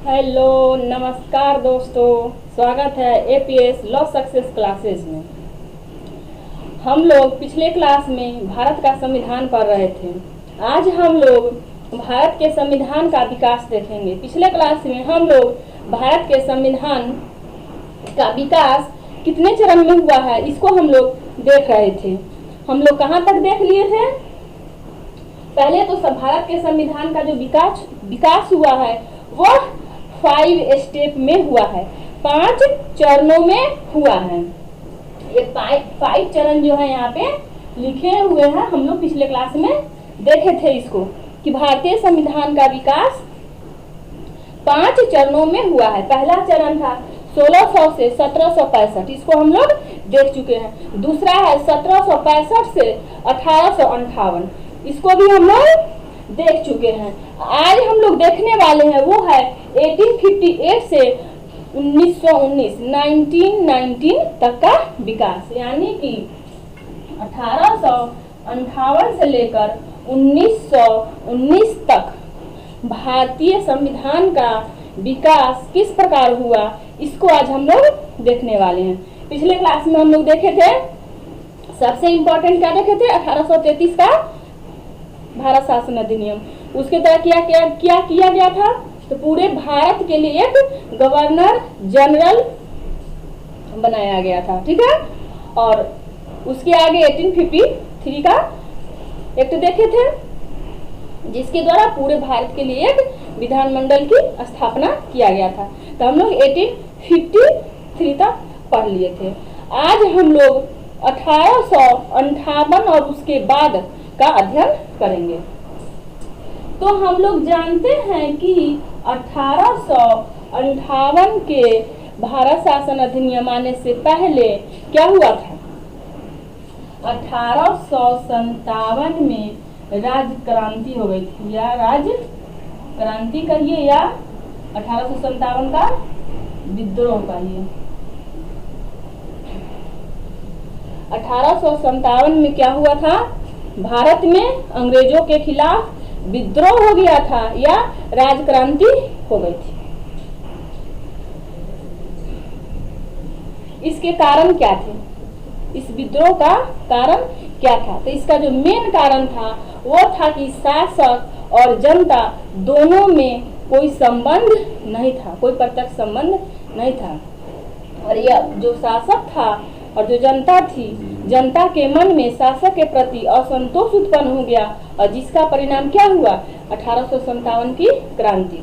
Hello नमस्कार दोस्तों, स्वागत है एपीएस लॉ सक्सेस क्लासेस में। हम लोग पिछले क्लास में भारत का संविधान पढ़ रहे थे। आज हम लोग भारत के संविधान का विकास देखेंगे। पिछले क्लास में हम लोग भारत के संविधान का विकास कितने चरण में हुआ है इसको हम लोग देख रहे थे। हम लोग कहाँ तक देख लिए थे? पहले तो भारत के संविधान का जो विकास हुआ है वो 5 स्टेप में हुआ है, 5 चरणों में हुआ है। ये 5 चरण जो है यहाँ पे लिखे हुए हैं, हम लोग पिछले क्लास में देखे थे इसको कि भारतीय संविधान का विकास 5 चरणों में हुआ है। पहला चरण था 1600 से 1765, इसको हम लोग देख चुके हैं। दूसरा है 1765 से 1858, इसको भी हम लोग देख चुके हैं। आज हम लोग देखने वाले हैं वो है 1858 से 1919 तक का विकास, यानी कि 1858 से लेकर 1919 तक भारतीय संविधान का विकास किस प्रकार हुआ, इसको आज हम लोग देखने वाले हैं। पिछले क्लास में हम लोग देखे थे, सबसे इम्पोर्टेंट क्या देखे थे? 1833 का भारत शासन अधिनियम। उसके द्वारा क्या किया गया था? तो पूरे भारत के लिए एक गवर्नर जनरल बनाया गया था, ठीक है। और उसके आगे 1853 का एक्ट देखे थे, जिसके द्वारा पूरे भारत के लिए एक विधानमंडल की स्थापना किया गया था। तो हम लोग 1853 तक पढ़ लिए थे। आज हम लोग 1858 और उसके बाद का अध्ययन करेंगे। तो हम लोग जानते हैं कि 1858 के भारत शासन अधिनियम आने से पहले क्या हुआ था? 1857 में राज्य क्रांति हो गई थी, या राज्य क्रांति कहिए या 1857 का विद्रोह कहिए। 1857 में क्या हुआ था? भारत में अंग्रेजों के खिलाफ विद्रोह हो गया था या राज क्रांति हो गई थी। इसके कारण क्या थे? इस विद्रोह का कारण क्या था? तो इसका जो मेन कारण था वो था कि शासक और जनता दोनों में कोई संबंध नहीं था, कोई प्रत्यक्ष संबंध नहीं था। और यह जो शासक था और जो जनता थी, जनता के मन में शासक के प्रति असंतोष उत्पन्न हो गया, और जिसका परिणाम क्या हुआ? 1857 की क्रांति।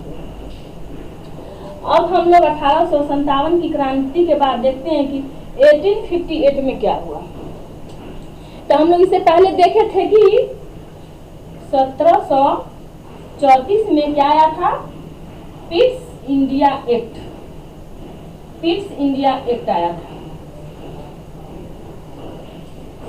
अब हम लोग 1857 की क्रांति के बाद देखते हैं कि 1858 में क्या हुआ। तो हम लोग इससे पहले देखे थे कि 1734 में क्या आया था? Pitt's India act. Pitt's India act आया था।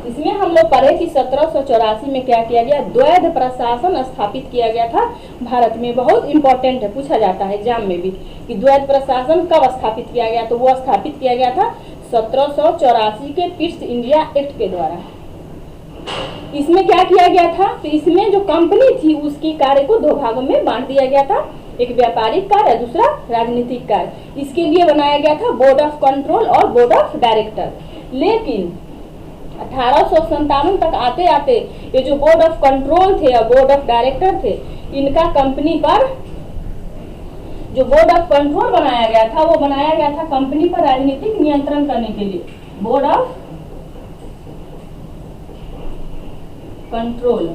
इसमें हम लोग पढ़े कि 1784 में क्या किया गया? द्वैध प्रशासन स्थापित किया गया था भारत में। बहुत इंपॉर्टेंट है, पूछा जाता है एग्जाम में भी कि द्वैध प्रशासन कब स्थापित किया गया। तो वो स्थापित किया गया था 1784 के पिट्स इंडिया एक्ट के द्वारा। इसमें क्या किया गया था? तो इसमें जो कंपनी थी उसकी कार्य को 2 भागों में बांट दिया गया था, एक व्यापारिक कार्य, दूसरा राजनीतिक कार्य। इसके लिए बनाया गया था बोर्ड ऑफ कंट्रोल और बोर्ड ऑफ डायरेक्टर। लेकिन 1857 तक आते आते ये जो बोर्ड ऑफ कंट्रोल थे और बोर्ड ऑफ डायरेक्टर थे, इनका कंपनी पर जो बोर्ड ऑफ कंट्रोल बनाया गया था वो बनाया गया था कंपनी पर राजनीतिक नियंत्रण करने के लिए, बोर्ड ऑफ कंट्रोल।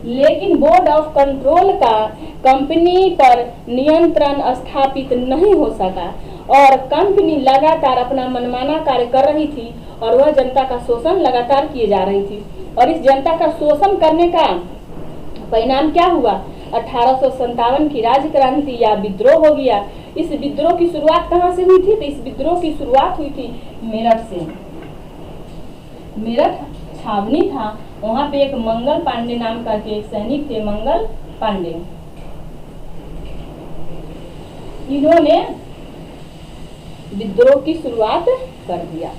लेकिन बोर्ड ऑफ कंट्रोल का कंपनी पर नियंत्रण स्थापित नहीं हो सका और कंपनी लगातार अपना मनमाना कार्य कर रही थी और वह जनता का शोषण लगातार किए जा रही थी। और इस जनता का शोषण करने का परिणाम क्या हुआ? 1857 की राज्य क्रांति या विद्रोह हो गया। इस विद्रोह की शुरुआत कहाँ से हुई थी? तो इस विद्रोह की शुरुआत हुई थी मेरठ से। मेरठ छावनी था, वहां पे एक मंगल पांडे नाम करके एक सैनिक थे, मंगल पांडे। इन्होंने विद्रोह की शुरुआत कर दिया,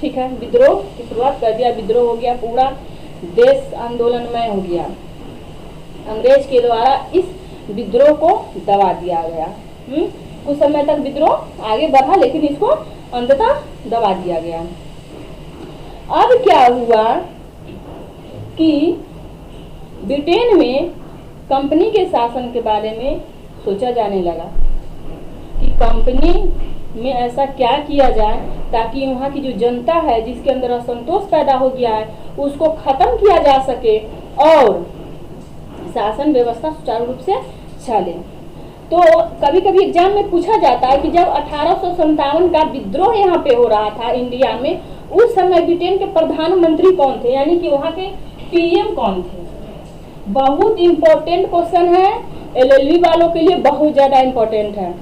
ठीक है। विद्रोह की शुरुआत कर दिया, विद्रोह हो गया, पूरा देश आंदोलनमय हो गया। अंग्रेज के द्वारा इस विद्रोह को दबा दिया गया। कुछ समय तक विद्रोह आगे बढ़ा लेकिन इसको अंततः दबा दिया गया। अब क्या हुआ कि ब्रिटेन में कंपनी के शासन के बारे में सोचा जाने लगा कि कंपनी में ऐसा क्या किया जाए ताकि वहाँ की जो जनता है जिसके अंदर असंतोष पैदा हो गया है उसको खत्म किया जा सके और शासन व्यवस्था सुचारू रूप से चले। तो कभी कभी एग्जाम में पूछा जाता है कि जब 1857 का विद्रोह यहाँ पे हो रहा था इंडिया में, उस समय ब्रिटेन के प्रधानमंत्री कौन थे, यानी कि वहाँ के पीएम कौन थे। बहुत इंपॉर्टेंट क्वेश्चन है, एलएलबी वालों के लिए बहुत ज्यादा इंपॉर्टेंट है।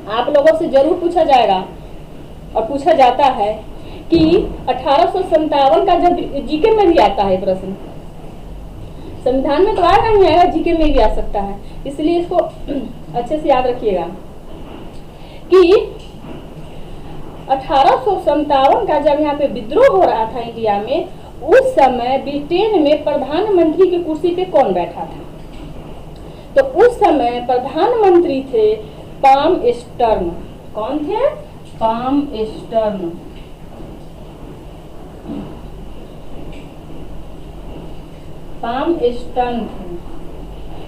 आप लोगों से जरूर पूछा जाएगा और पूछा जाता है कि 1857 का जब जीके में भी आता है प्रश्न, संविधान में तो आएगा नहीं, आएगा जीके में भी आ सकता है, इसलिए इसको अच्छे से याद रखिएगा कि 1857 का जब यहाँ पे विद्रोह हो रहा था इंडिया में, उस समय ब्रिटेन में प्रधानमंत्री की कुर्सी पे कौन बैठा था। तो उस समय प्रधानमंत्री थे पाम-एस्टर्न। कौन थे? पाम-एस्टर्न। पाम-एस्टर्न थे,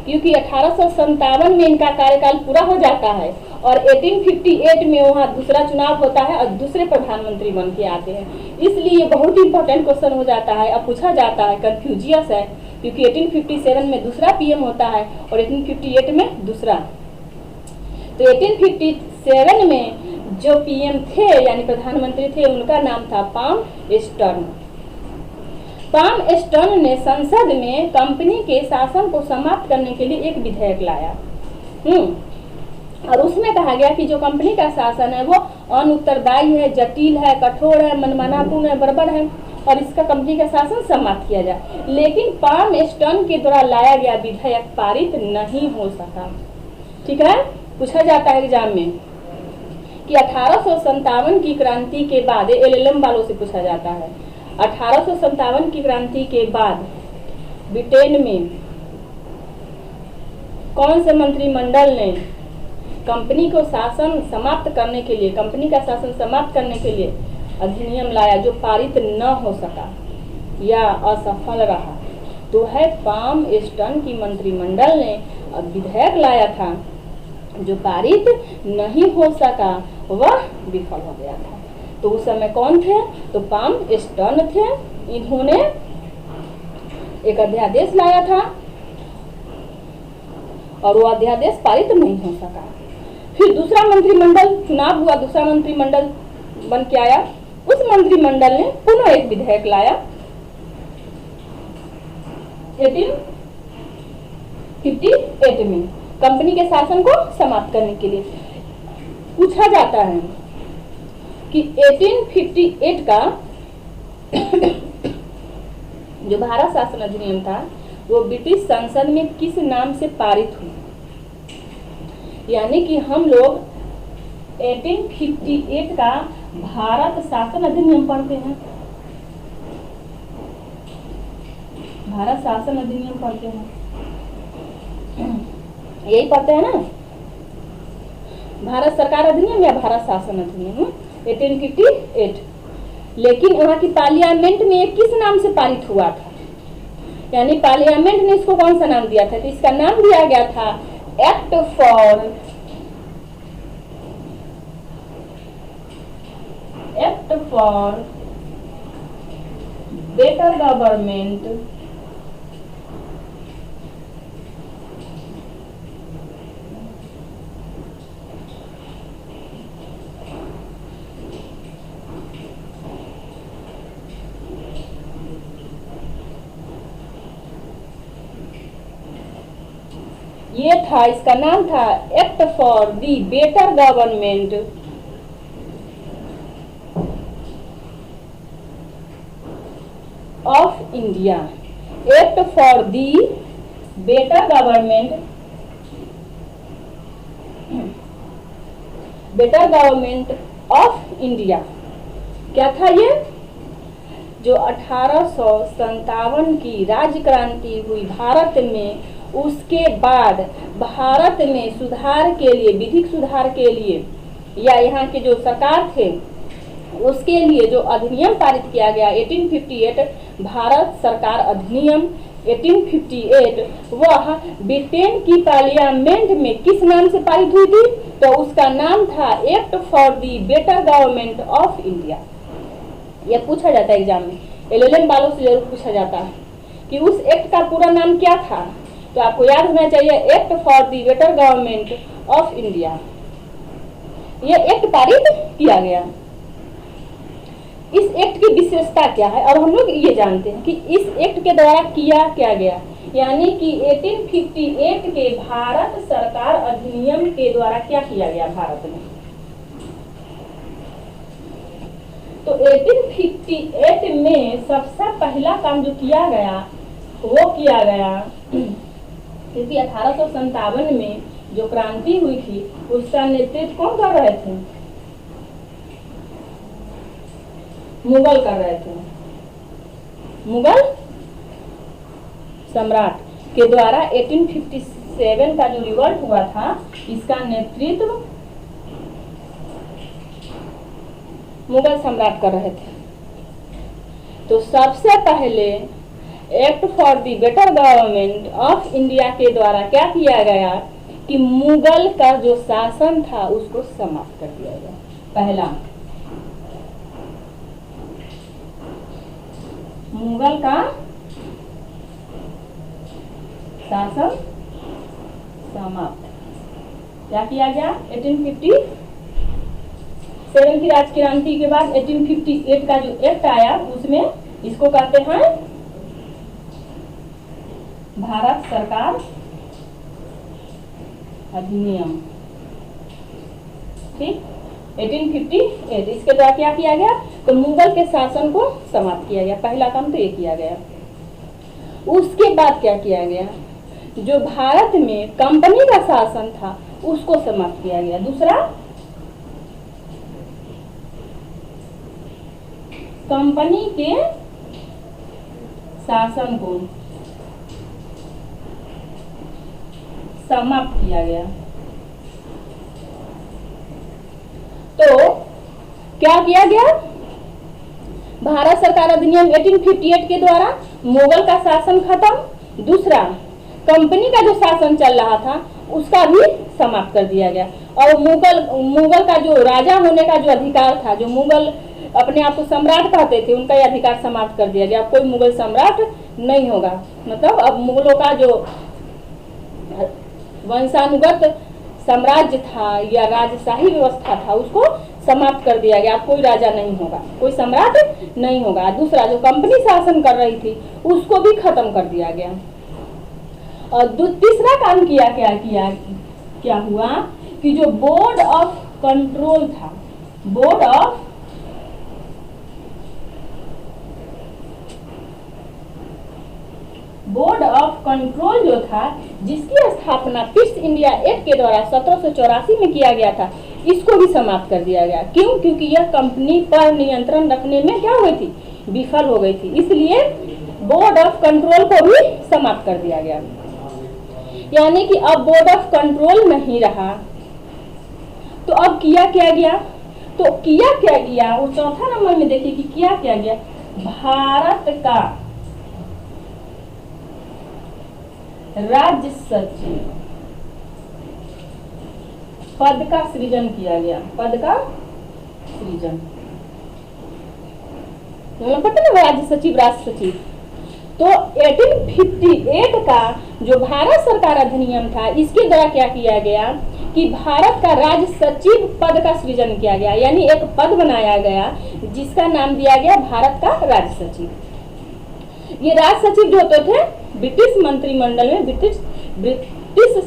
क्योंकि 1857 में इनका कार्यकाल पूरा हो जाता है और 1858 में वहाँ दूसरा चुनाव होता है और दूसरे प्रधानमंत्री बन के आते हैं। इसलिए बहुत इंपॉर्टेंट क्वेश्चन हो जाता है। अब पूछा जाता है, कंफ्यूजियस है, क्योंकि 1857 में दूसरा पीएम होता है और 1858 में दूसरा। तो 1857 में जो पीएम थे यानी प्रधानमंत्री थे, उनका नाम था पाम-एस्टर्न। पाम-एस्टर्न ने संसद में कंपनी के शासन को समाप्त करने के लिए एक विधेयक लाया। और उसमें कहा गया कि जो कंपनी का शासन है वो अनुत्तरदायी है, जटिल है, कठोर है, मनमानापूर्ण है, बर्बर है और इसका कंपनी का शासन समाप्त किया जाए। लेकिन पाम-एस्टर्न के द्वारा लाया गया विधेयक पारित नहीं हो सका। ठीक है, पूछा जाता है एग्जाम में कि 1857 की क्रांति के बाद, एलएलएम वालों से पूछा जाता है, 1857 की क्रांति के बाद ब्रिटेन में कौन से मंत्रिमंडल ने कंपनी को शासन समाप्त करने के लिए, कंपनी का शासन समाप्त करने के लिए अधिनियम लाया जो पारित न हो सका या असफल रहा। तो है पाम-एस्टर्न की मंत्रिमंडल ने विधेयक लाया था जो पारित नहीं हो सका, वह विफल हो गया था। तो उस समय कौन थे? तो पाम-एस्टर्न थे। इन्होंने एक अध्यादेश लाया था और वो अध्यादेश पारित नहीं हो सका। फिर दूसरा मंत्रिमंडल चुनाव हुआ, दूसरा मंत्रिमंडल बन के आया। उस मंत्रिमंडल ने पुनः एक विधेयक लाया 1858 में कंपनी के शासन को समाप्त करने के लिए। पूछा जाता है कि 1858 का जो भारत शासन अधिनियम था वो ब्रिटिश संसद में किस नाम से पारित हुआ। यानी कि हम लोग 1858 का भारत शासन अधिनियम पढ़ते हैं, भारत शासन अधिनियम पढ़ते हैं, यही पढ़ते हैं ना, भारत सरकार अधिनियम या भारत शासन अधिनियम 1858। लेकिन यहाँ की पार्लियामेंट में ये किस नाम से पारित हुआ था, यानी पार्लियामेंट ने इसको कौन सा नाम दिया था। तो इसका नाम दिया गया था एक्ट फॉर बेटर गवर्नमेंट ये था, इसका नाम था act for the better government of India. Act for the better government of India. क्या था ये? जो 1857 की राज्य क्रांति हुई भारत में, उसके बाद भारत में सुधार के लिए, विधिक सुधार के लिए, या यहाँ के जो सरकार थे उसके लिए जो अधिनियम पारित किया गया 1858 भारत सरकार अधिनियम 1858, वह ब्रिटेन की पार्लियामेंट में किस नाम से पारित हुई थी? तो उसका नाम था act for the better government of India. यह पूछा जाता है एग्जाम में, एलएलएम वालों से जरूर पूछा जाता है कि उस एक्ट का पूरा नाम क्या था। तो आपको याद होना चाहिए act for the better government of India. यह एक्ट पारित किया गया। इस एक्ट की विशेषता क्या है? और हम लोग ये जानते हैं कि इस एक्ट के द्वारा किया क्या गया, यानी कि 1858 के भारत सरकार अधिनियम के द्वारा क्या किया गया भारत में। तो 1858 में सबसे पहला काम जो किया गया वो किया गया, क्योंकि 1857 में जो क्रांति हुई थी उसका नेतृत्व कौन कर रहे थे? मुगल कर रहे थे। मुगल सम्राट के द्वारा 1857 का जो रिवॉल्ट हुआ था इसका नेतृत्व मुगल सम्राट कर रहे थे। तो सबसे पहले act for the better government of India के द्वारा क्या किया गया कि मुगल का जो शासन था उसको समाप्त कर दिया गया। पहला, मुगल का शासन समाप्त क्या किया गया? 1857 की राज क्रांति के बाद 1858 का जो एक्ट आया उसमें इसको कहते हैं भारत सरकार अधिनियम। ठीक, 1858 इसके द्वारा क्या किया गया? तो मुगल के शासन को समाप्त किया गया। पहला काम तो ये किया गया। उसके बाद क्या किया गया? जो भारत में कंपनी का शासन था उसको समाप्त किया गया। दूसरा, कंपनी के शासन को समाप्त किया गया। तो क्या किया गया? भारत सरकार अधिनियम 1858 के द्वारा मुगल का शासन खत्म। दूसरा, कंपनी का जो शासन चल रहा था उसका भी समाप्त कर दिया गया। और मुगल का जो राजा होने का जो अधिकार था, जो मुगल अपने आप को सम्राट कहते थे, उनका यह अधिकार समाप्त कर दिया गया। अब कोई मुगल सम्राट नहीं होगा। मतलब अब मुगलों का जो वंशानुगत साम्राज्य था या राजशाही व्यवस्था था उसको समाप्त कर दिया गया। अब कोई राजा नहीं होगा, कोई सम्राट नहीं होगा। दूसरा, जो कंपनी शासन कर रही थी उसको भी खत्म कर दिया गया। और तीसरा काम क्या हुआ कि जो बोर्ड ऑफ कंट्रोल था, बोर्ड ऑफ कंट्रोल जो था, जिसकी स्थापना पीस इंडिया एक्ट के द्वारा 1784 में किया गया था, इसको भी समाप्त कर दिया गया। क्यों? क्योंकि यह कंपनी पर नियंत्रण रखने में क्या हो गई थी? विफल हो गई थी। इसलिए बोर्ड ऑफ कंट्रोल को भी समाप्त कर दिया गया। यानी कि अब बोर्ड ऑफ कंट्रोल नहीं रहा। तो अब किया क्या गया? वो चौथा नंबर में देखिए कि किया क्या गया। भारत का राज्य सचिव पद का सृजन किया गया। पद का सृजन, पता ना, राज्य सचिव, राज्य सचिव। तो 1858 का जो भारत सरकार अधिनियम था इसके द्वारा क्या किया गया कि भारत का राज्य सचिव पद का सृजन किया गया। यानी एक पद बनाया गया जिसका नाम दिया गया भारत का राज्य सचिव। ये राज्य सचिव जो होते थे ब्रिटिश मंत्रिमंडल में, ब्रिटिश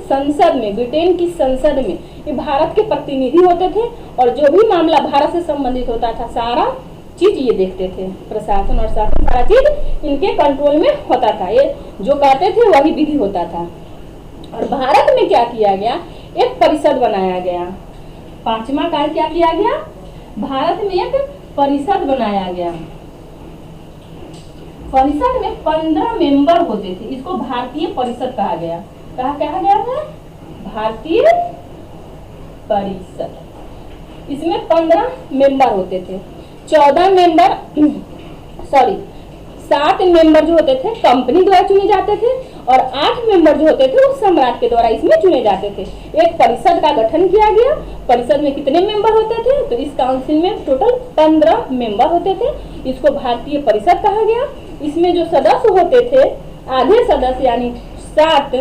संसद में, ब्रिटेन की संसद में ये भारत के प्रतिनिधि होते थे। और जो भी मामला भारत से संबंधित होता था सारा चीज ये देखते थे। प्रशासन और शासन सारा चीज इनके कंट्रोल में होता था। ये जो कहते थे वही विधि होता था। और भारत में क्या किया गया? एक परिषद बनाया गया। पांचवा कार्य क्या किया गया? भारत में एक परिषद बनाया गया। परिषद में 15 मेंबर होते थे। इसको भारतीय परिषद कहा गया। कहा गया था भारतीय परिषद। इसमें 15 मेंबर होते थे। 14 मेंबर 7 मेंबर जो होते थे कंपनी द्वारा चुने जाते थे और 8 मेंबर जो होते थे वो सम्राट के द्वारा इसमें चुने जाते थे। एक परिषद का गठन किया गया। परिषद में कितने मेंबर होते थे? तो इस काउंसिल में टोटल 15 मेंबर होते थे। इसको भारतीय परिषद कहा गया। इसमें जो सदस्य होते थे, आधे सदस्य यानी 7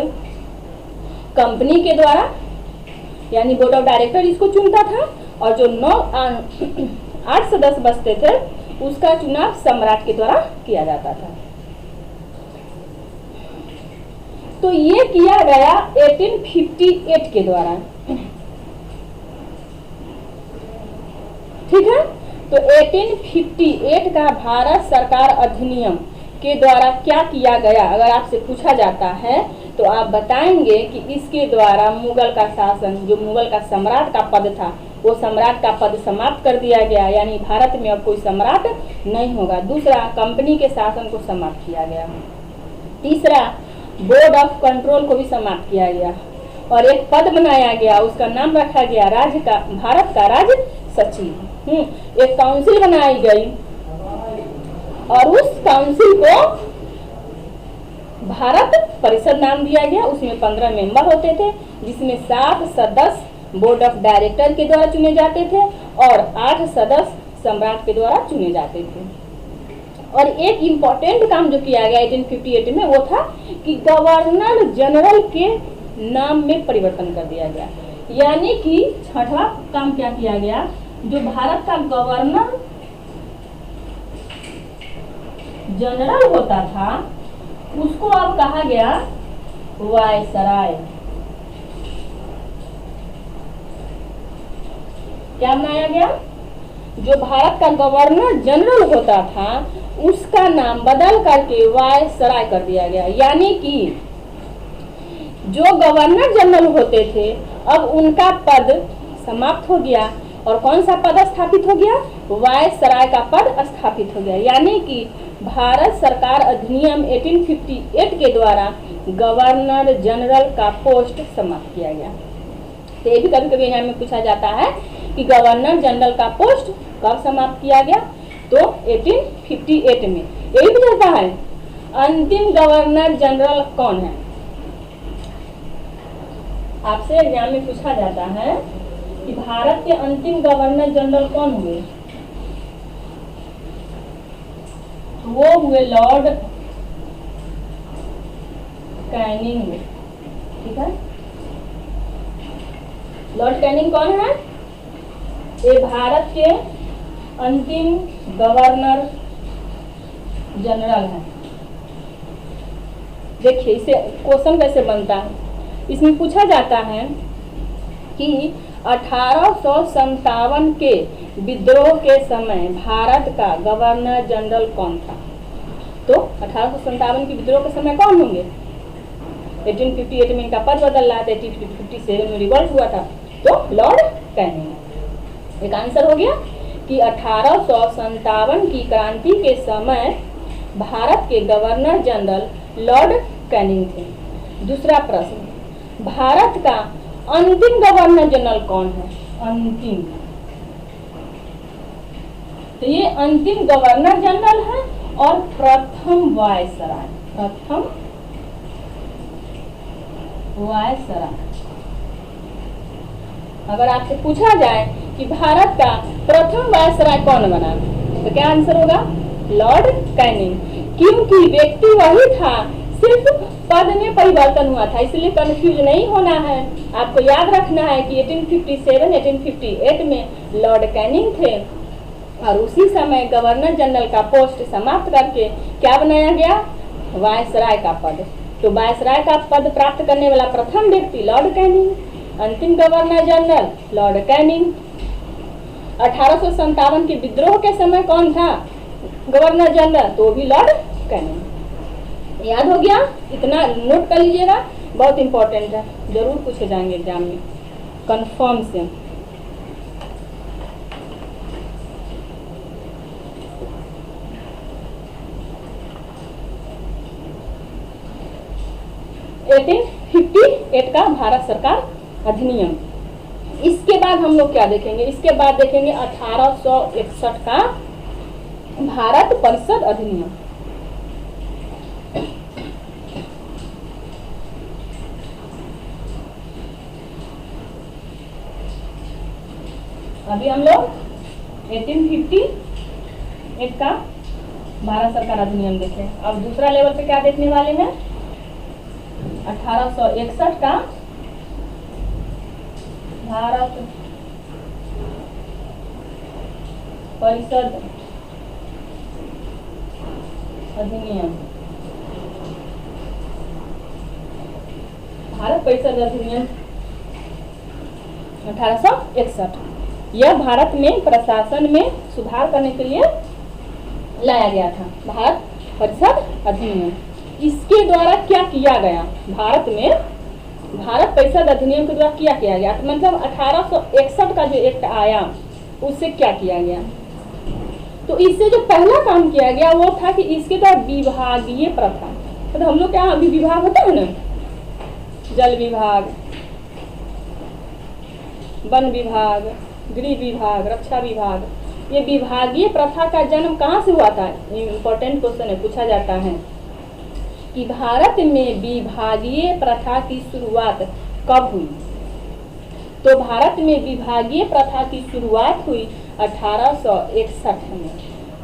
कंपनी के द्वारा यानी बोर्ड ऑफ डायरेक्टर इसको चुनता था और जो 8 सदस्य बचते थे उसका चुनाव सम्राट के द्वारा किया जाता था। तो ये किया गया 1858 के द्वारा। ठीक है, तो 1858 का भारत सरकार अधिनियम के द्वारा क्या किया गया, अगर आपसे पूछा जाता है तो आप बताएंगे कि इसके द्वारा मुगल का शासन, जो मुगल का सम्राट का पद था, वो सम्राट का पद समाप्त कर दिया गया, यानी भारत में अब कोई सम्राट नहीं होगा। दूसरा, कंपनी के शासन को समाप्त किया गया। तीसरा, बोर्ड ऑफ कंट्रोल को भी समाप्त किया गया और एक पद बनाया गया, उसका नाम रखा गया भारत का राज सचिव। एक काउंसिल बनाई गई और उस काउंसिल को भारत परिषद नाम दिया गया। उसमें 15 मेंबर होते थे, जिसमें 7 सदस्य बोर्ड ऑफ डायरेक्टर के द्वारा चुने जाते थे और 8 सदस्य सम्राट के द्वारा चुने जाते थे। और एक इम्पोर्टेंट काम जो किया गया 1858 में वो था कि गवर्नर जनरल के नाम में परिवर्तन कर दिया गया। यानी कि 6वां काम क्या किया गया, जो भारत का गवर्नर जनरल होता था उसको अब कहा गया वायसराय। क्या बनाया गया? जो भारत का गवर्नर जनरल होता था उसका नाम बदल करके वायसराय कर दिया गया। यानी कि जो गवर्नर जनरल होते थे अब उनका पद समाप्त हो गया और कौन सा पद स्थापित हो गया? वायसराय का पद स्थापित हो गया। यानी कि भारत सरकार अधिनियम 1858 के द्वारा गवर्नर जनरल का पोस्ट समाप्त किया गया। तो ये भी कभी कभी एग्जाम में पूछा जाता है कि गवर्नर जनरल का पोस्ट कब समाप्त किया गया? तो 1858 में। यही पूछा है अंतिम गवर्नर जनरल कौन है? आपसे एग्जाम में पूछा जाता है कि भारत के अंतिम गवर्नर जनरल कौन हुए? वो हुए लॉर्ड कैनिंग। ठीक है, लॉर्ड कैनिंग कौन है? ये भारत के अंतिम गवर्नर जनरल है। देखिए इसे क्वेश्चन कैसे बनता है, इसमें पूछा जाता है कि 1857 के विद्रोह के समय भारत का गवर्नर जनरल कौन था? तो 1857 के विद्रोह के समय कौन होंगे? 1858 में इनका पद बदल रहा था, 1857 में रिवॉल्ट हुआ था, तो लॉर्ड कैनिंग। एक आंसर हो गया कि 1857 की क्रांति के समय भारत के गवर्नर जनरल लॉर्ड कैनिंग थे। दूसरा प्रश्न, भारत का अंतिम गवर्नर जनरल कौन है? अंतिम, तो ये अंतिम गवर्नर जनरल है और प्रथम वायसराय। प्रथम वायसराय। अगर आपसे पूछा जाए कि भारत का प्रथम वायसराय कौन बना, तो क्या आंसर होगा? Lord Canning. क्योंकि व्यक्ति वही था, सिर्फ पद में परिवर्तन हुआ था, इसलिए कंफ्यूज नहीं होना है। आपको याद रखना है कि 1857, 1858 में लॉर्ड कैनिंग थे और उसी समय गवर्नर जनरल का पोस्ट समाप्त करके क्या बनाया गया? वायसराय का पद। तो वायसराय का पद प्राप्त करने वाला प्रथम व्यक्ति लॉर्ड कैनिंग, अंतिम गवर्नर जनरल लॉर्ड कैनिंग। 1857 के विद्रोह के समय कौन था गवर्नर जनरल? तो भी लॉर्ड कैनिंग। याद हो गया? इतना नोट कर लीजिएगा, बहुत इंपॉर्टेंट है, जरूर पूछे जाएंगे एग्जाम में कंफर्म से। 1858 का भारत सरकार अधिनियम। इसके बाद हम लोग क्या देखेंगे, इसके बाद देखेंगे 1861 का भारत परिषद अधिनियम। अभी हम लोग 1858 का भारत सरकार अधिनियम देखें। अब दूसरा लेवल पे क्या देखने वाले हैं, 1861 का भारत परिषद अधिनियम। भारत परिषद अधिनियम 1861 यह भारत में प्रशासन में सुधार करने के लिए लाया गया था, भारत परिषद अधिनियम। इसके द्वारा क्या किया गया, भारत में भारत परिषद अधिनियम के द्वारा क्या किया गया, मतलब 1861 का जो एक्ट आया उससे क्या किया गया। तो इससे जो पहला काम किया गया वो था कि इसके द्वारा विभागीय प्रथा, मतलब हम लोग क्या अभी विभाग होता है ना, जल विभाग, वन विभाग, गृह विभाग, रक्षा विभाग, ये विभागीय प्रथा का जन्म कहाँ से हुआ था। इम्पोर्टेंट क्वेश्चन है, पूछा जाता है कि भारत में विभागीय प्रथा की शुरुआत कब हुई। तो भारत में विभागीय प्रथा की शुरुआत हुई 1861 में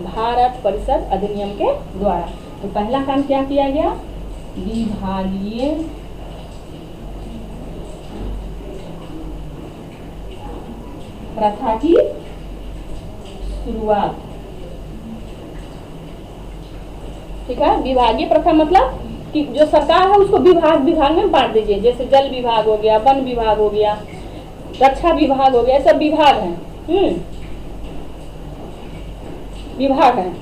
भारत परिषद अधिनियम के द्वारा। तो पहला काम क्या किया गया, विभागीय प्रथा की शुरुआत। ठीक है, विभागीय प्रथा मतलब कि जो सरकार है उसको विभाग विभाग में बांट दीजिए, जैसे जल विभाग हो गया, वन विभाग हो गया, रक्षा विभाग हो गया, सब विभाग हैं। विभाग है।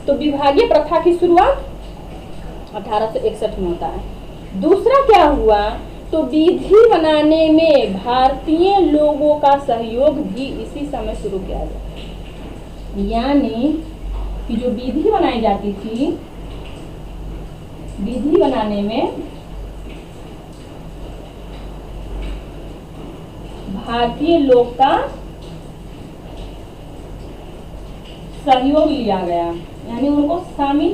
तो विभागीय प्रथा की शुरुआत 1861 में होता है। दूसरा क्या हुआ, तो विधि बनाने में भारतीय लोगों का सहयोग भी इसी समय शुरू किया गया। यानी कि जो विधि बनाई जाती थी, विधि बनाने में भारतीय लोग का सहयोग लिया गया, यानी उनको शामिल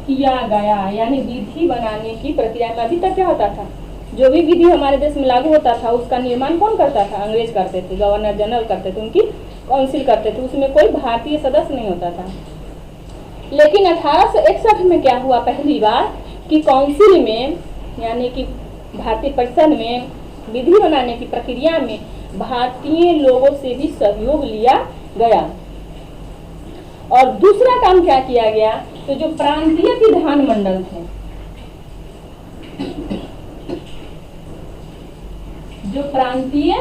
किया गया। यानी विधि बनाने की प्रक्रिया में अभी तक क्या होता था, जो भी विधि हमारे देश में लागू होता था उसका निर्माण कौन करता था, अंग्रेज करते थे, गवर्नर जनरल करते थे, उनकी काउंसिल करते थे, उसमें कोई भारतीय सदस्य नहीं होता था। लेकिन 1861 में क्या हुआ, पहली बार कि काउंसिल में यानी कि भारतीय परिषद में विधि बनाने की प्रक्रिया में भारतीय लोगों से भी सहयोग लिया गया। और दूसरा काम क्या किया गया, तो जो प्रांतीय विधानमंडल थे, जो प्रांतीय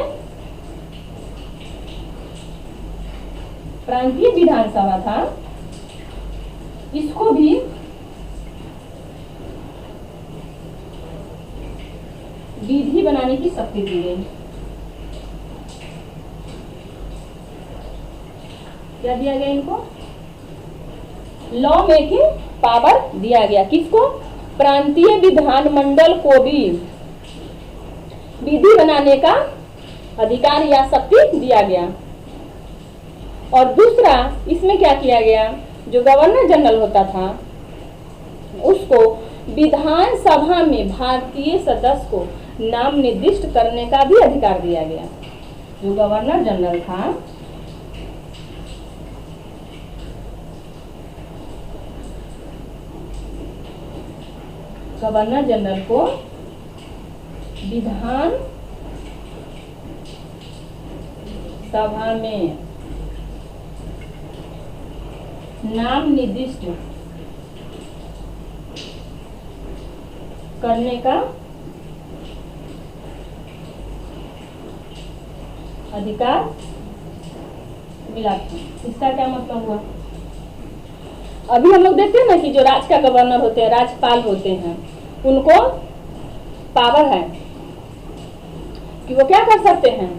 विधानसभा था, इसको भी विधि बनाने की शक्ति दी गई। क्या दिया गया इनको, लॉ मेकिंग पावर दिया गया। किसको, प्रांतीय विधानमंडल को भी विधि बनाने का अधिकार या शक्ति दिया गया। और दूसरा इसमें क्या किया गया, जो गवर्नर जनरल होता था उसको विधानसभा में भारतीय सदस्य को नाम निर्दिष्ट करने का भी अधिकार दिया गया। जो गवर्नर जनरल था गवर्नर जनरल को विधान सभा में नाम निर्दिष्ट करने का अधिकार मिला था। इसका क्या मतलब हुआ, अभी हम लोग देखते हैं ना कि जो राज्य का गवर्नर होते हैं, राज्यपाल होते हैं, उनको पावर है कि वो क्या कर सकते हैं,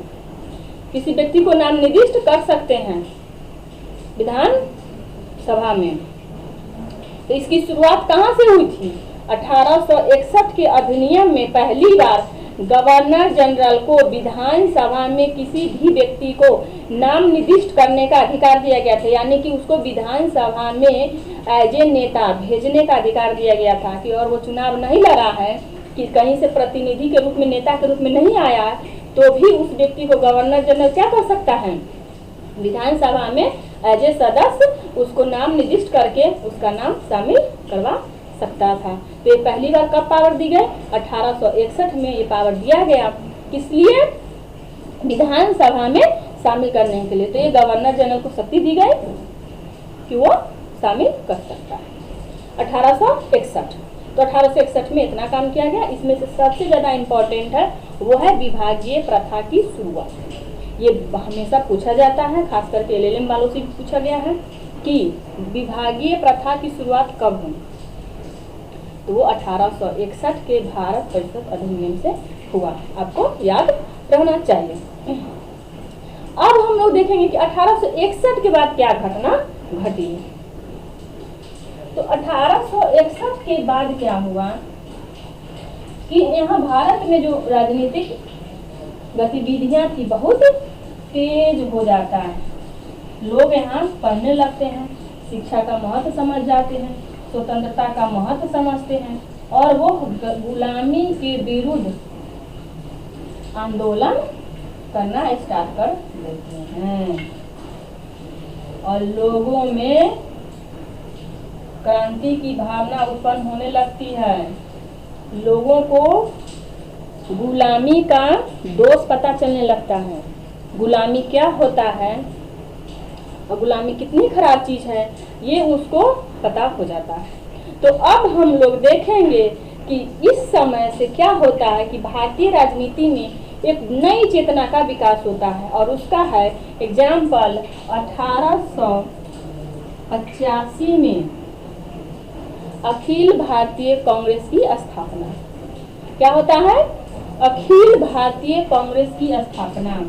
किसी व्यक्ति को नाम निर्दिष्ट कर सकते हैं विधान सभा में। तो इसकी शुरुआत कहाँ से हुई थी, 1861 के अधिनियम में पहली बार गवर्नर जनरल को विधानसभा में किसी भी व्यक्ति को नाम निर्दिष्ट करने का अधिकार दिया गया था, यानी कि उसको विधानसभा में एज ए नेता भेजने का अधिकार दिया गया था कि और वो चुनाव नहीं लड़ा है, कि कहीं से प्रतिनिधि के रूप में नेता के रूप में नहीं आया, तो भी उस व्यक्ति को गवर्नर जनरल क्या कर सकता है, विधानसभा में एज ए सदस्य उसको नाम निर्दिष्ट करके उसका नाम शामिल करवा सकता था। तो ये पहली बार कब पावर दी गई? 1861 में ये पावर दिया गया, किसलिए? विधानसभा में शामिल करने के लिए। तो ये गवर्नर जनरल को शक्ति दी गई कि वो शामिल कर सकता है। 1861, तो 1861 में इतना काम किया गया। इसमें से सबसे ज्यादा इम्पोर्टेंट है वो है विभागीय प्रथा की शुरुआत। ये हमेशा पूछा जाता है, खास करके LLM वालों से भी पूछा गया है कि विभागीय प्रथा की शुरुआत कब हुई, तो वो 1861 के भारत परिषद अधिनियम से हुआ। आपको याद रहना चाहिए। अब हम लोग देखेंगे कि 1861 के बाद क्या घटना घटी। तो 1861 के बाद क्या हुआ कि यहाँ भारत में जो राजनीतिक गतिविधियां थी बहुत तेज हो जाता है। लोग यहाँ पढ़ने लगते हैं, शिक्षा का महत्व समझ जाते हैं, स्वतंत्रता का महत्व समझते हैं और वो गुलामी के विरुद्ध आंदोलन करना स्टार्ट कर देते हैं और लोगों में क्रांति की भावना उत्पन्न होने लगती है। लोगों को गुलामी का दोष पता चलने लगता है, गुलामी क्या होता है और गुलामी कितनी खराब चीज है ये उसको पता हो जाता है। तो अब हम लोग देखेंगे कि इस समय से क्या होता है कि भारतीय राजनीति में एक नई चेतना का विकास होता है और उसका है एग्जाम्पल 1885 में अखिल भारतीय कांग्रेस की स्थापना। क्या होता है? अखिल भारतीय कांग्रेस की स्थापना।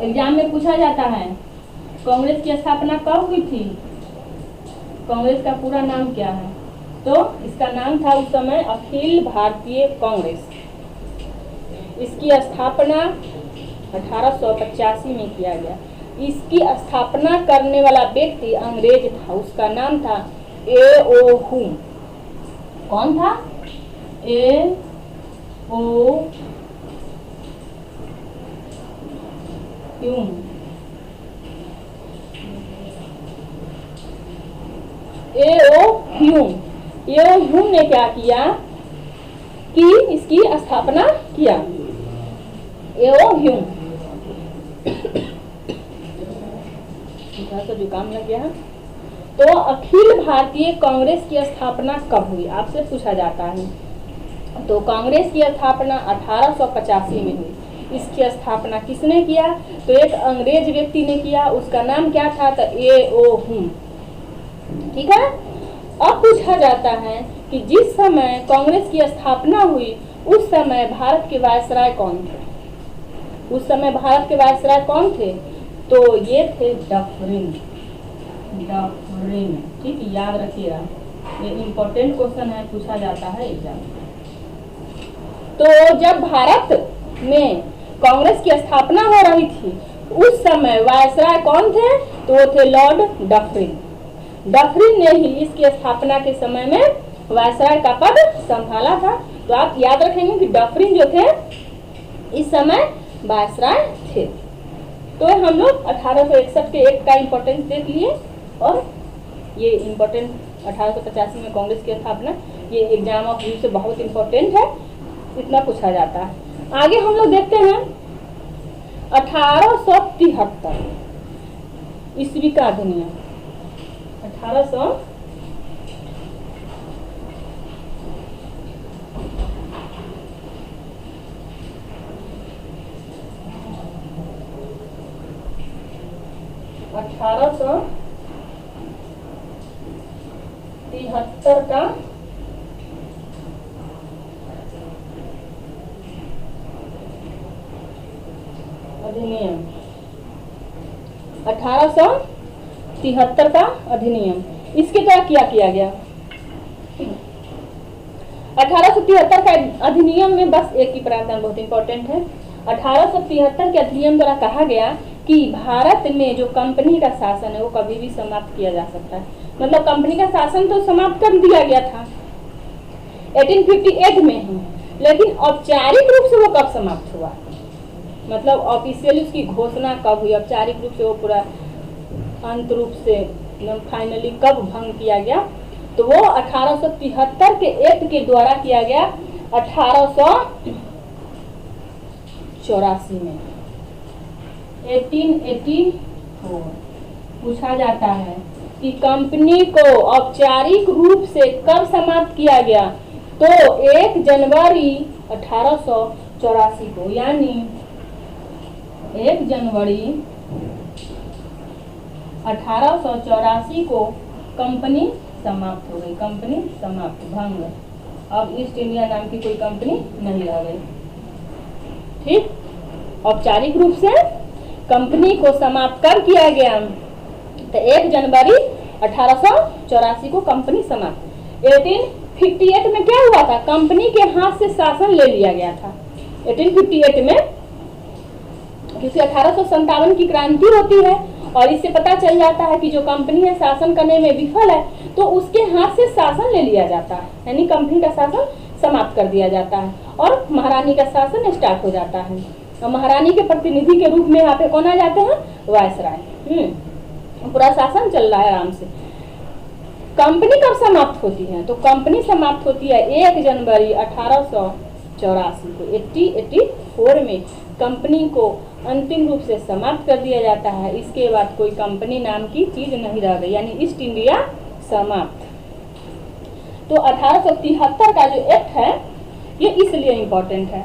एग्जाम में पूछा जाता है कांग्रेस की स्थापना कब हुई थी, कांग्रेस का पूरा नाम क्या है? तो इसका नाम था उस समय अखिल भारतीय कांग्रेस। इसकी स्थापना 1885 में किया गया। इसकी स्थापना करने वाला व्यक्ति अंग्रेज था, उसका नाम था A.O. हुम। कौन था? A.O. Hume. A.O. Hume. A.O. Hume ने क्या किया कि इसकी स्थापना किया। A.O. ह्यूम तो जुकाम लग गया है। तो अखिल भारतीय कांग्रेस की स्थापना कब हुई आपसे पूछा जाता है। तो कांग्रेस की स्थापना 1885 में हुई। इसकी स्थापना किसने किया? तो एक अंग्रेज व्यक्ति ने किया, उसका नाम क्या था? तो A.O. हुम। ठीक है। अब पूछा जाता है कि जिस समय कांग्रेस की स्थापना हुई उस समय भारत के वायसराय कौन थे? उस समय भारत के वायसराय कौन थे? तो ये थे डफरिन। डफरिन, ठीक, याद रखिएगा, ये इम्पोर्टेंट क्वेश्चन है, पूछा जाता है एग्जाम। तो जब भारत में कांग्रेस की स्थापना हो रही थी उस समय वायसराय कौन थे? तो वो थे लॉर्ड डफरिन। डफरिन ने ही इसकी स्थापना के समय में वायसराय का पद संभाला था। तो आप याद रखेंगे कि डफरिन जो थे इस समय वायसराय थे। तो हम लोग 1861 के एक्ट का इम्पोर्टेंस देख लिए और ये इम्पोर्टेंट 1885 में कांग्रेस की स्थापना, ये एग्जाम ऑफ व्यू से बहुत इम्पोर्टेंट है, इतना पूछा जाता है। आगे हम लोग देखते हैं 1873 ईस्वी का अधिनियम। 1800 1873 का अधिनियम। 1873 का अधिनियम। इसके द्वारा क्या किया गया? 1873 का अधिनियम में बस एक ही प्रावधान बहुत इंपॉर्टेंट है। 1873 के अधिनियम द्वारा कहा गया कि भारत में जो कंपनी का शासन है वो कभी भी समाप्त किया जा सकता है। मतलब कंपनी का शासन तो समाप्त कर दिया गया था 1858 में ही, लेकिन औपचारिक रूप से वो कब समाप्त हुआ, मतलब ऑफिशियली उसकी घोषणा कब हुई, औपचारिक रूप से वो पूरा अंत रूप से फाइनली कब भंग किया गया, तो वो 1873 के एक्ट के द्वारा किया गया 1884 में 1884। पूछा जाता है कि कंपनी को औपचारिक रूप से कब समाप्त किया गया, तो 1 जनवरी 1884 को, यानी 1 जनवरी 1884 को कंपनी समाप्त हो गई, कंपनी समाप्त, भंग। अब ईस्ट इंडिया नाम की कोई कंपनी नहीं रह गई। ठीक, औपचारिक रूप से कंपनी को समाप्त कब किया गया, तो 1 जनवरी 1884 को कंपनी समाप्त। 1858 में क्या हुआ था, कंपनी के हाथ से शासन ले लिया गया था 1858 में, क्योंकि 1857 की क्रांति होती है और इससे पता चल जाता है कि जो कंपनी है शासन करने में विफल है तो उसके हाथ से शासन ले लिया जाता है, यानी कंपनी का शासन समाप्त कर दिया जाता है और महारानी का शासन स्टार्ट हो जाता है। और महारानी के प्रतिनिधि के रूप में यहाँ पे कौन आ जाते हैं, वायसराय। पूरा शासन चल रहा है आराम से। कंपनी कब समाप्त होती है, तो कंपनी समाप्त होती है 1 जनवरी 1884 को। 1884 में कंपनी को अंतिम रूप से समाप्त कर दिया जाता है। इसके बाद कोई कंपनी नाम की चीज नहीं रह गई, यानी ईस्ट इंडिया समाप्त। तो 1873 का जो एक्ट है ये इसलिए इम्पोर्टेंट है,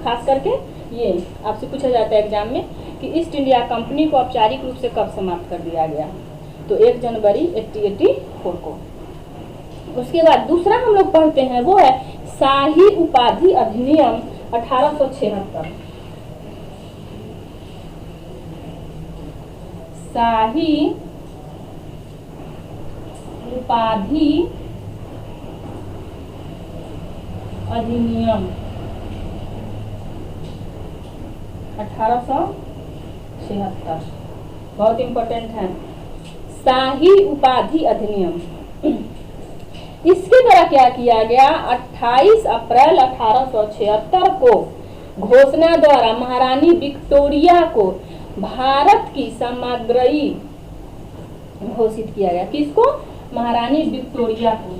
खास करके ये आपसे पूछा जाता है एग्जाम में कि ईस्ट इंडिया कंपनी को औपचारिक रूप से कब समाप्त कर दिया गया, तो 1 जनवरी 1884 को। उसके बाद दूसरा हम लोग पढ़ते हैं वो है शाही उपाधि अधिनियम 1876। शाही उपाधि अधिनियम 1876 बहुत इंपॉर्टेंट है। शाही उपाधि अधिनियम, इसके द्वारा क्या किया गया, 28 अप्रैल 1876 को घोषणा द्वारा महारानी विक्टोरिया को भारत की सामग्री घोषित किया गया। किसको, महारानी विक्टोरिया को।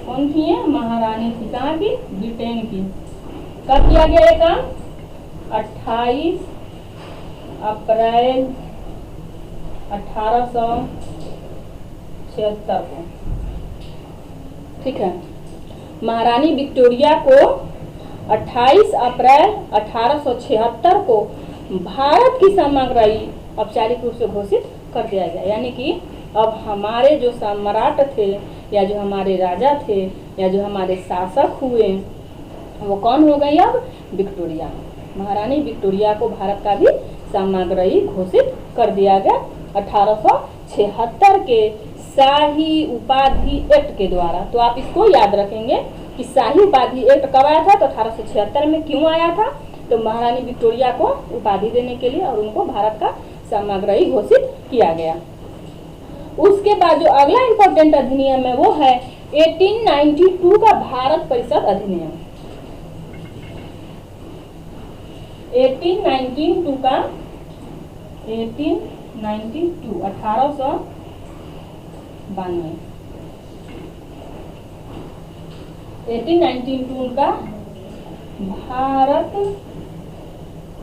कौन थी है, महारानी थी, कहाँ की, ब्रिटेन की। कब किया गया ये काम, 28 अप्रैल 1876 को। ठीक है, महारानी विक्टोरिया को 28 अप्रैल 1876 को भारत की सामग्री औपचारिक रूप से घोषित कर दिया गया। यानी कि अब हमारे जो सम्राट थे या जो हमारे राजा थे या जो हमारे शासक हुए वो कौन हो गई, अब विक्टोरिया। महारानी विक्टोरिया को भारत का भी सामग्री घोषित कर दिया गया 1876 के शाही उपाधि एक्ट के द्वारा। तो आप इसको याद रखेंगे कि शाही उपाधि एक्ट कब आया था, तो 1876 में। क्यों आया था, तो महारानी विक्टोरिया को उपाधि देने के लिए और उनको भारत का सामग्री घोषित किया गया। उसके बाद जो अगला इंपॉर्टेंट अधिनियम है वो है 1892 का भारत परिषद अधिनियम। 1892 का 1892 1892 का भारत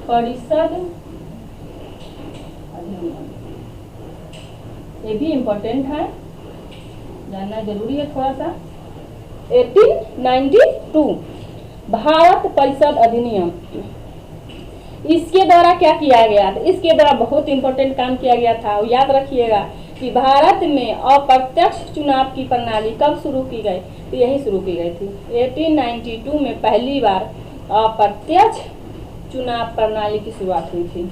परिषद अधिनियम, ये भी इम्पोर्टेंट है, जानना जरूरी है थोड़ा सा। 1892 भारत परिषद अधिनियम, इसके द्वारा क्या किया गया था, इसके द्वारा बहुत इंपॉर्टेंट काम किया गया था। याद रखिएगा कि भारत में अप्रत्यक्ष चुनाव की प्रणाली कब शुरू की गई, तो यही शुरू की गई थी 1892 में। पहली बार अप्रत्यक्ष चुनाव प्रणाली की शुरुआत हुई थी।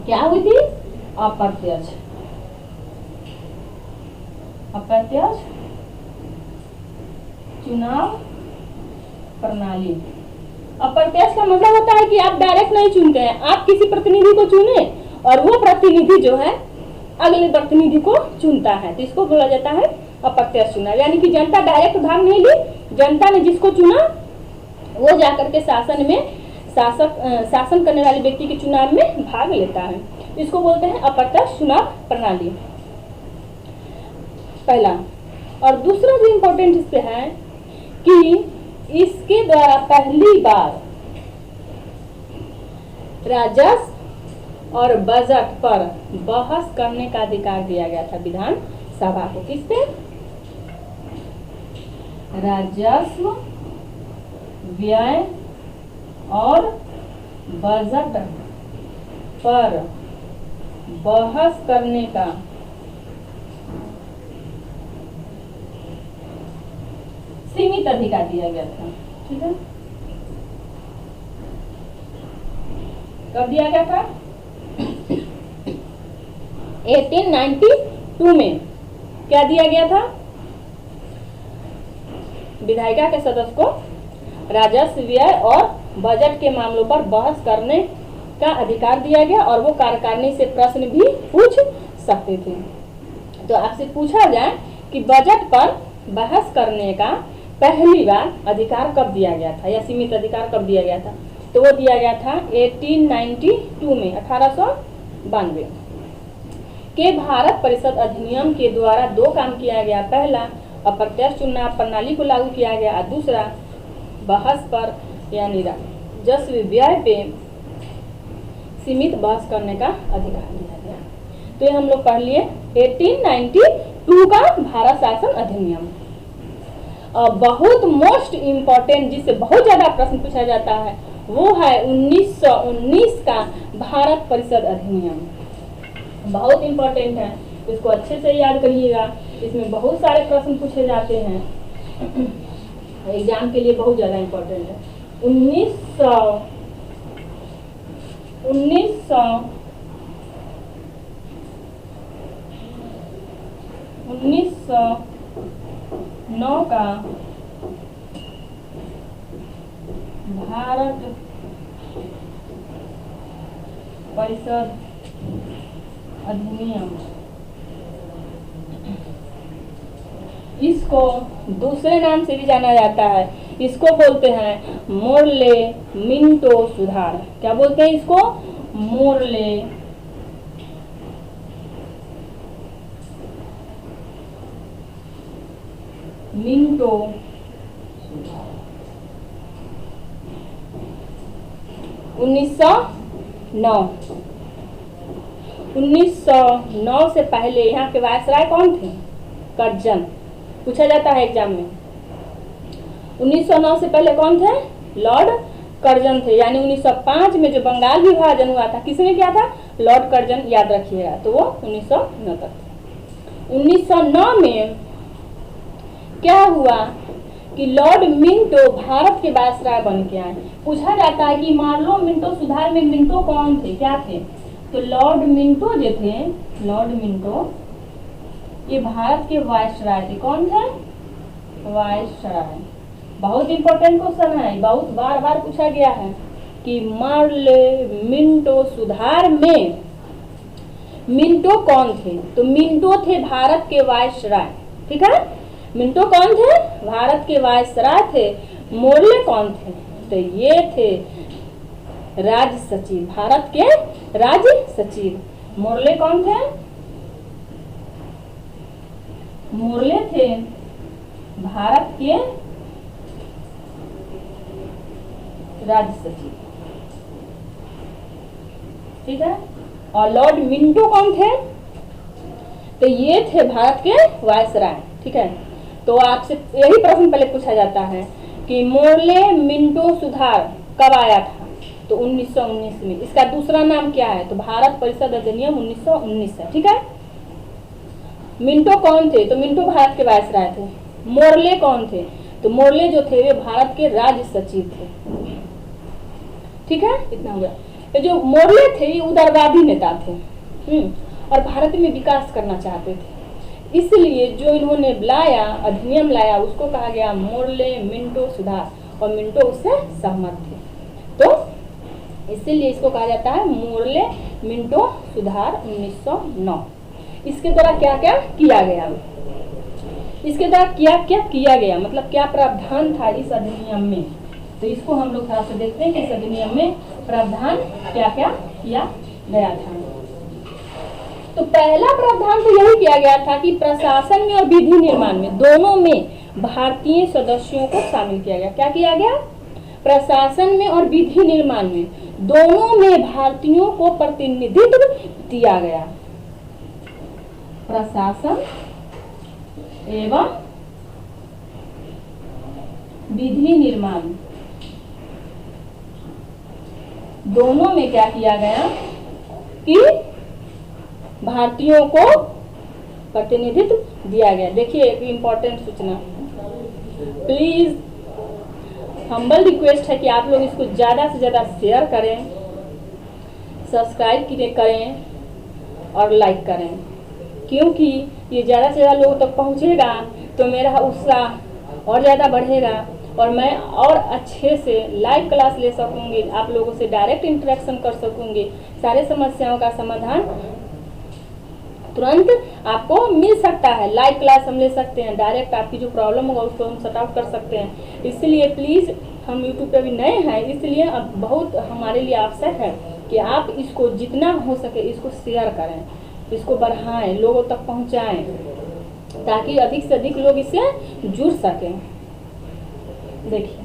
क्या हुई थी? अप्रत्यक्ष चुनाव प्रणाली। अप्रत्यक्ष का मतलब होता है कि आप डायरेक्ट नहीं चुनते हैं, आप किसी प्रतिनिधि को चुने और वो प्रतिनिधि जो है अगले प्रतिनिधि को चुनता है, तो इसको बोला जाता है अप्रत्यक्ष चुनाव। यानी कि जनता डायरेक्ट भाग नहीं ली, जनता ने जिसको चुना वो जाकर के शासन करने वाले व्यक्ति के चुनाव में भाग लेता है। इसको बोलते हैं अप्रत्यक्ष चुनाव प्रणाली, पहला। और दूसरा जो इम्पोर्टेंट इस पे है कि इसके द्वारा पहली बार राजस्व और बजट पर बहस करने का अधिकार दिया गया था विधानसभा को। किस पे? राजस्व, व्यय और बजट पर बहस करने का सीमित अधिकार दिया गया था। ठीक है, कब दिया गया था? 1892 में। क्या दिया गया था? विधायिका के सदस्य को राजस्व, व्यय और बजट के मामलों पर बहस करने का अधिकार दिया गया और वो कार्यकारिणी से प्रश्न भी पूछ सकते थे। तो आपसे पूछा जाए कि बजट पर बहस करने का पहली बार अधिकार कब दिया गया था या सीमित अधिकार कब दिया गया था, तो वो दिया गया था 1892 में, 1892 के भारत परिषद अधिनियम के द्वारा दो काम किया गया। पहला, अप्रत्यक्ष चुनाव प्रणाली को लागू किया गया और दूसरा, बहस पर यानी राजस्व व्यय पे सीमित बहस करने का अधिकार दिया गया। तो ये हम लोग पढ़ लिए 1892 का भारत शासन अधिनियम। बहुत मोस्ट इम्पोर्टेंट जिससे बहुत ज्यादा प्रश्न पूछा जाता है वो है 1919 का भारत परिषद अधिनियम। बहुत इम्पोर्टेंट है, इसको अच्छे से याद करिएगा, इसमें बहुत सारे प्रश्न पूछे जाते हैं, एग्जाम के लिए बहुत ज्यादा इम्पोर्टेंट है। 1909 का भारत परिषद अधिनियम, इसको दूसरे नाम से भी जाना जाता है, इसको बोलते हैं मोर्ले मिंटो सुधार। क्या बोलते हैं इसको? मोर्ले मिंटो सुधार। 1909 से पहले यहाँ के वायसराय कौन थे? कर्जन। पूछा जाता है एग्जाम में। 1909 से पहले कौन थे? लॉर्ड कर्जन थे। यानी 1905 में जो बंगाल विभाजन हुआ था, किसने किया था? लॉर्ड कर्जन, याद रखिएगा। तो वो 1909 तक थे। 1909 में क्या हुआ कि लॉर्ड मिंटो भारत के वायसराय बन के आए। पूछा जाता है कि मार्लो मिंटो सुधार में मिंटो कौन थे, क्या थे? तो लॉर्ड मिंटो जो थे, लॉर्ड मिंटो ये भारत के वायसराय थे। कौन थे? वायसराय। बहुत इंपॉर्टेंट क्वेश्चन है, बहुत बार बार पूछा गया है कि मार्ले मिंटो सुधार में मिंटो कौन थे? तो मिंटो थे भारत के वायसराय। ठीक है, मिंटो कौन थे? भारत के वायसराय थे। मोर्ले कौन थे? तो ये थे राज्य सचिव, भारत के राज्य सचिव। मोर्ले कौन थे? मोर्ले थे भारत के राज्य सचिव। ठीक है, और लॉर्ड मिंटो कौन थे? तो ये थे भारत के वायसराय। ठीक है, तो आपसे यही प्रश्न पहले पूछा जाता है कि मोर्ले मिंटो सुधार कब आया था? तो 1919 में। इसका दूसरा नाम क्या है? तो भारत परिषद अधिनियम 1919 है। ठीक है, मिंटो कौन थे? तो मिंटो भारत के वायसराय थे। मोर्ले कौन थे? तो मोर्ले जो थे वे भारत के राज्य सचिव थे। ठीक है, इतना हो गया। तो जो मोर्ले थे ये उदारवादी नेता थे और भारत में विकास करना चाहते थे, इसलिए जो इन्होंने लाया अधिनियम लाया उसको कहा गया मोर्ले मिंटो सुधार, और मिंटो उससे सहमत थे, तो इसीलिए इसको कहा जाता है मोर्ले मिंटो सुधार 1909। इसके द्वारा क्या क्या किया गया, इसके द्वारा क्या क्या किया गया, मतलब क्या प्रावधान था इस अधिनियम में, तो इसको हम लोग थोड़ा सा देखते हैं कि इस अधिनियम में प्रावधान क्या क्या किया गया था। तो पहला प्रावधान तो यही किया गया था कि प्रशासन में और विधि निर्माण में दोनों में भारतीय सदस्यों को शामिल किया गया। क्या किया गया, प्रशासन में और विधि निर्माण में दोनों में भारतीयों को प्रतिनिधित्व दिया गया। प्रशासन एवं विधि निर्माण दोनों में क्या किया गया कि भारतीयों को प्रतिनिधित्व दिया गया। देखिए एक इम्पोर्टेंट सूचना, प्लीज हम्बल रिक्वेस्ट है कि आप लोग इसको ज़्यादा से ज़्यादा शेयर करें, सब्सक्राइब करें और लाइक करें, क्योंकि ये ज़्यादा से ज़्यादा लोगों तक पहुँचेगा तो मेरा उत्साह और ज़्यादा बढ़ेगा और मैं और अच्छे से लाइव क्लास ले सकूँगी, आप लोगों से डायरेक्ट इंटरेक्शन कर सकूँगी, सारे समस्याओं का समाधान तुरंत आपको मिल सकता है। लाइव क्लास हम ले सकते हैं, डायरेक्ट आपकी जो प्रॉब्लम होगा उसको हम सॉर्ट आउट कर सकते हैं। इसलिए प्लीज़, हम यूट्यूब पे भी नए हैं, इसलिए अब बहुत हमारे लिए आवश्यक है कि आप इसको जितना हो सके इसको शेयर करें, इसको बढ़ाएं, लोगों तक पहुंचाएं, ताकि अधिक से अधिक लोग इससे जुड़ सकें। देखिए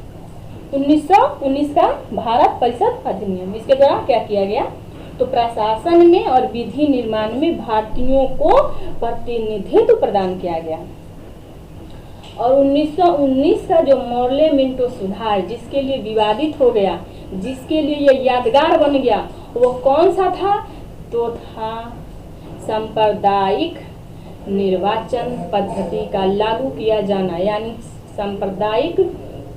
1919 का भारत परिषद अधिनियम, इसके द्वारा क्या किया गया, तो प्रशासन में और विधि निर्माण में भारतीयों को प्रतिनिधित्व प्रदान किया गया। और 1919 का जो मोर्ले मिंटो सुधार जिसके लिए विवादित हो गया, जिसके लिए ये यादगार बन गया, वो कौन सा था, तो था सांप्रदायिक निर्वाचन पद्धति का लागू किया जाना, यानी सांप्रदायिक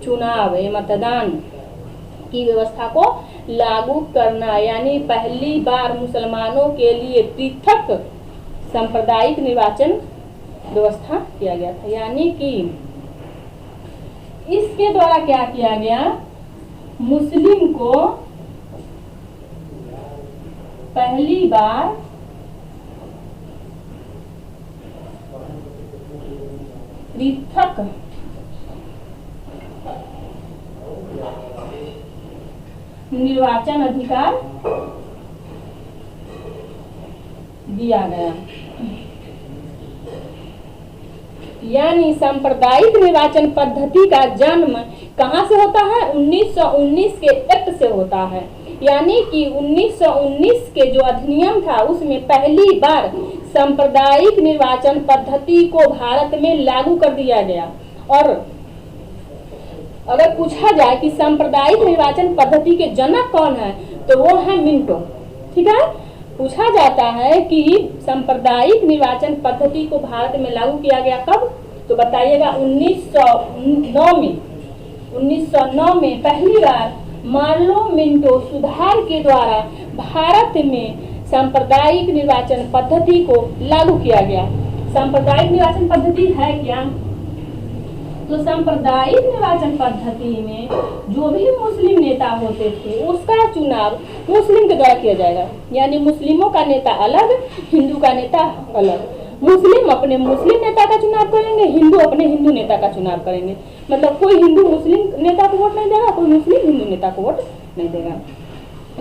चुनाव मतदान की व्यवस्था को लागू करना, यानी पहली बार मुसलमानों के लिए पृथक सांप्रदायिक निर्वाचन व्यवस्था किया गया था। यानी कि इसके द्वारा क्या किया गया, मुस्लिम को पहली बार पृथक निर्वाचन अधिकार दिया गया। यानी सांप्रदायिक निर्वाचन पद्धति का जन्म कहाँ से होता है, 1919 के एक्ट से होता है। यानी कि 1919 के जो अधिनियम था उसमें पहली बार सांप्रदायिक निर्वाचन पद्धति को भारत में लागू कर दिया गया। और अगर पूछा जाए कि सांप्रदायिक निर्वाचन पद्धति के जनक कौन है, तो वो है मिंटो। ठीक है, पूछा जाता है कि सांप्रदायिक निर्वाचन पद्धति को भारत में लागू किया गया कब, तो बताइएगा 1909 में। 1909 में पहली बार मार्लो मिंटो सुधार के द्वारा भारत में सांप्रदायिक निर्वाचन पद्धति को लागू किया गया। सांप्रदायिक निर्वाचन पद्धति है क्या, तो सांप्रदायिक निर्वाचन पद्धति में जो भी मुस्लिम नेता होते थे उसका चुनाव मुस्लिम के द्वारा किया जाएगा। यानी मुस्लिमों का नेता अलग, हिंदू का नेता अलग। मुस्लिम अपने मुस्लिम नेता का चुनाव करेंगे, हिंदू अपने हिंदू नेता का चुनाव करेंगे। मतलब कोई हिंदू मुस्लिम नेता को वोट नहीं देगा, कोई मुस्लिम हिंदू नेता को वोट नहीं देगा।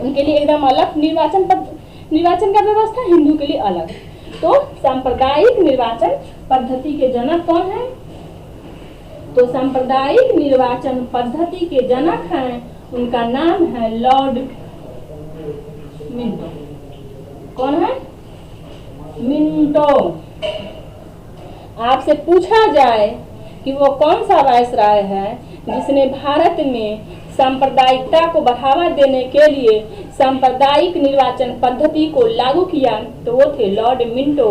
उनके लिए एकदम अलग निर्वाचन का व्यवस्था, हिंदू के लिए अलग। तो सांप्रदायिक निर्वाचन पद्धति के जनक कौन है, तो सांप्रदायिक निर्वाचन पद्धति के जनक हैं, उनका नाम है लॉर्ड मिंटो। कौन है, मिंटो। आपसे पूछा जाए कि वो कौन सा वायसराय है जिसने भारत में सांप्रदायिकता को बढ़ावा देने के लिए सांप्रदायिक निर्वाचन पद्धति को लागू किया, तो वो थे लॉर्ड मिंटो,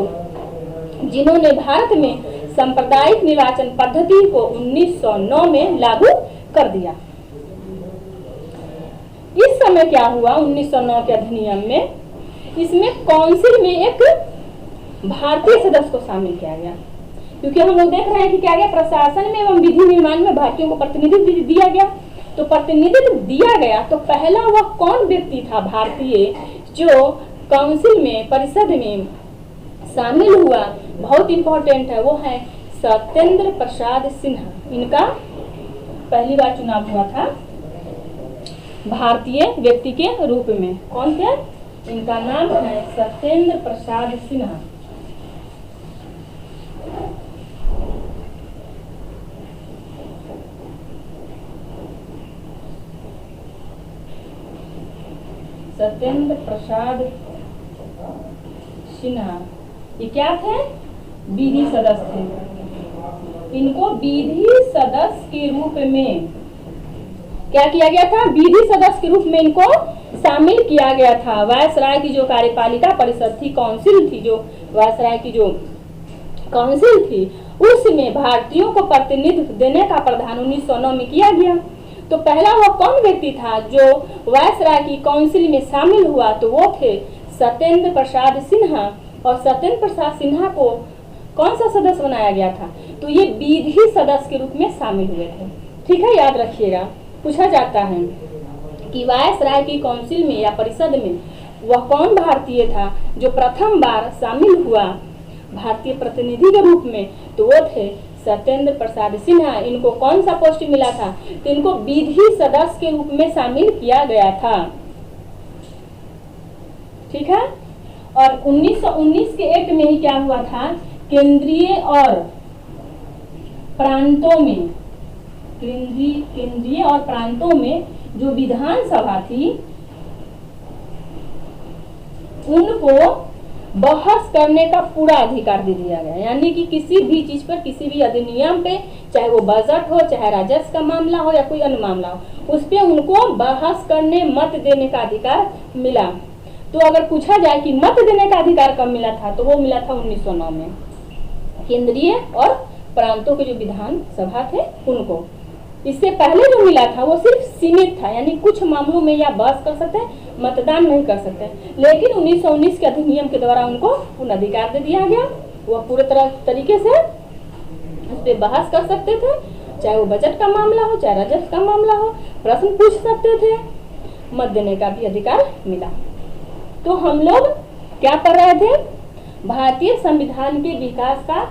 जिन्होंने भारत में सांप्रदायिक निर्वाचन पद्धति को 1909 में लागू कर दिया। इस समय क्या हुआ 1909 के अधिनियम में, इसमें काउंसिल में एक भारतीय सदस्य को शामिल किया गया, क्योंकि हम लोग देख रहे हैं कि क्या गया, प्रशासन में एवं विधि निर्माण में भारतीयों को प्रतिनिधित्व दिया गया। तो प्रतिनिधित्व दिया गया तो पहला वह कौन व्यक्ति था भारतीय जो काउंसिल में, परिषद में शामिल हुआ, बहुत इंपॉर्टेंट है, वो है सत्येंद्र प्रसाद सिन्हा। इनका पहली बार चुनाव हुआ था भारतीय व्यक्ति के रूप में। कौन थे? इनका नाम है सत्येंद्र प्रसाद सिन्हा। सत्येंद्र प्रसाद सिन्हा ये क्या थे? विधि सदस्य थे। इनको विधि सदस्य के रूप में क्या किया गया था? विधि सदस्य के रूप में इनको शामिल किया गया था। वायसराय की जो कार्यपालिका परिषद थी, काउंसिल थी, जो वायसराय की जो काउंसिल थी, उसमें भारतीयों को प्रतिनिधित्व देने का प्रावधान 1909 में किया गया। तो पहला वो कौन व्यक्ति था जो वायसराय की काउंसिल में शामिल हुआ? तो वो थे सत्येंद्र प्रसाद सिन्हा। और सत्येंद्र प्रसाद सिन्हा को कौन सा सदस्य बनाया गया था? तो ये विधि सदस्य के रूप में शामिल हुए थे। ठीक है, याद रखिएगा। पूछा जाता है कि वायसराय की काउंसिल में या परिषद में वह कौन भारतीय था जो प्रथम बार शामिल हुआ भारतीय प्रतिनिधि के रूप में? तो वो थे सत्येंद्र प्रसाद सिन्हा। इनको कौन सा पोस्ट मिला था? तो इनको विधि सदस्य के रूप में शामिल किया गया था। ठीक है। और 1919 के एक्ट में ही क्या हुआ था? केंद्रीय और प्रांतों में, केंद्रीय और प्रांतों में जो विधानसभा थी उनको बहस करने का पूरा अधिकार दे दिया गया। यानी कि किसी भी चीज पर, किसी भी अधिनियम पे, चाहे वो बजट हो, चाहे राजस्व का मामला हो या कोई अन्य मामला हो, उस पे उनको बहस करने, मत देने का अधिकार मिला। तो अगर पूछा जाए कि मत देने का अधिकार कब मिला था, तो वो मिला था 1909 में। केंद्रीय और प्रांतों के जो विधान सभा थे उनको। इससे पहले जो मिला था वो सिर्फ सीमित था, यानी कुछ मामलों में या बहस कर सकते हैं, मतदान नहीं कर सकते। लेकिन 1919 के अधिनियम के द्वारा उनको पूर्ण अधिकार दे दिया गया। वह पूरे तरीके से उस पर बहस कर सकते थे, चाहे वो बजट का मामला हो, चाहे राजस्व का मामला हो, प्रश्न पूछ सकते थे, मत देने का भी अधिकार मिला। तो हम लोग क्या कर रहे थे? भारतीय संविधान के विकास का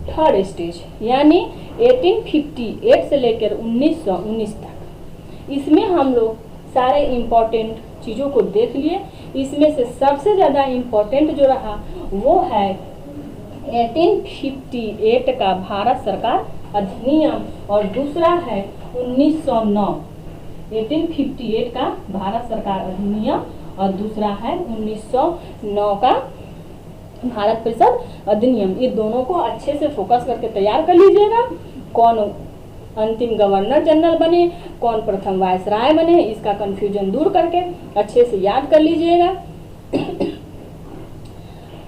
थर्ड स्टेज, यानी 1858 से लेकर 1919 तक। इसमें हम लोग सारे इम्पोर्टेंट चीज़ों को देख लिए। इसमें से सबसे ज़्यादा इम्पोर्टेंट जो रहा वो है 1858 का भारत सरकार अधिनियम, और दूसरा है 1909। 1858 का भारत सरकार अधिनियम और दूसरा है 1909 का भारत परिषद अधिनियम। ये दोनों को अच्छे से फोकस करके तैयार कर लीजिएगा। कौन अंतिम गवर्नर जनरल बने, कौन प्रथम वायसराय बने, इसका कंफ्यूजन दूर करके अच्छे से याद कर लीजिएगा।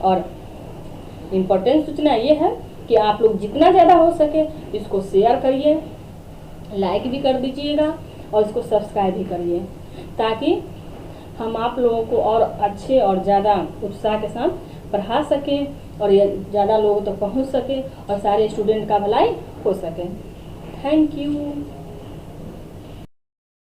और इम्पोर्टेंट सूचना ये है कि आप लोग जितना ज़्यादा हो सके इसको शेयर करिए, लाइक भी कर दीजिएगा और इसको सब्सक्राइब भी करिए, ताकि हम आप लोगों को और अच्छे और ज़्यादा उत्साह के साथ पढ़ा सके और ये ज़्यादा लोगों तक पहुंच सके और सारे स्टूडेंट का भलाई हो सके। Thank you.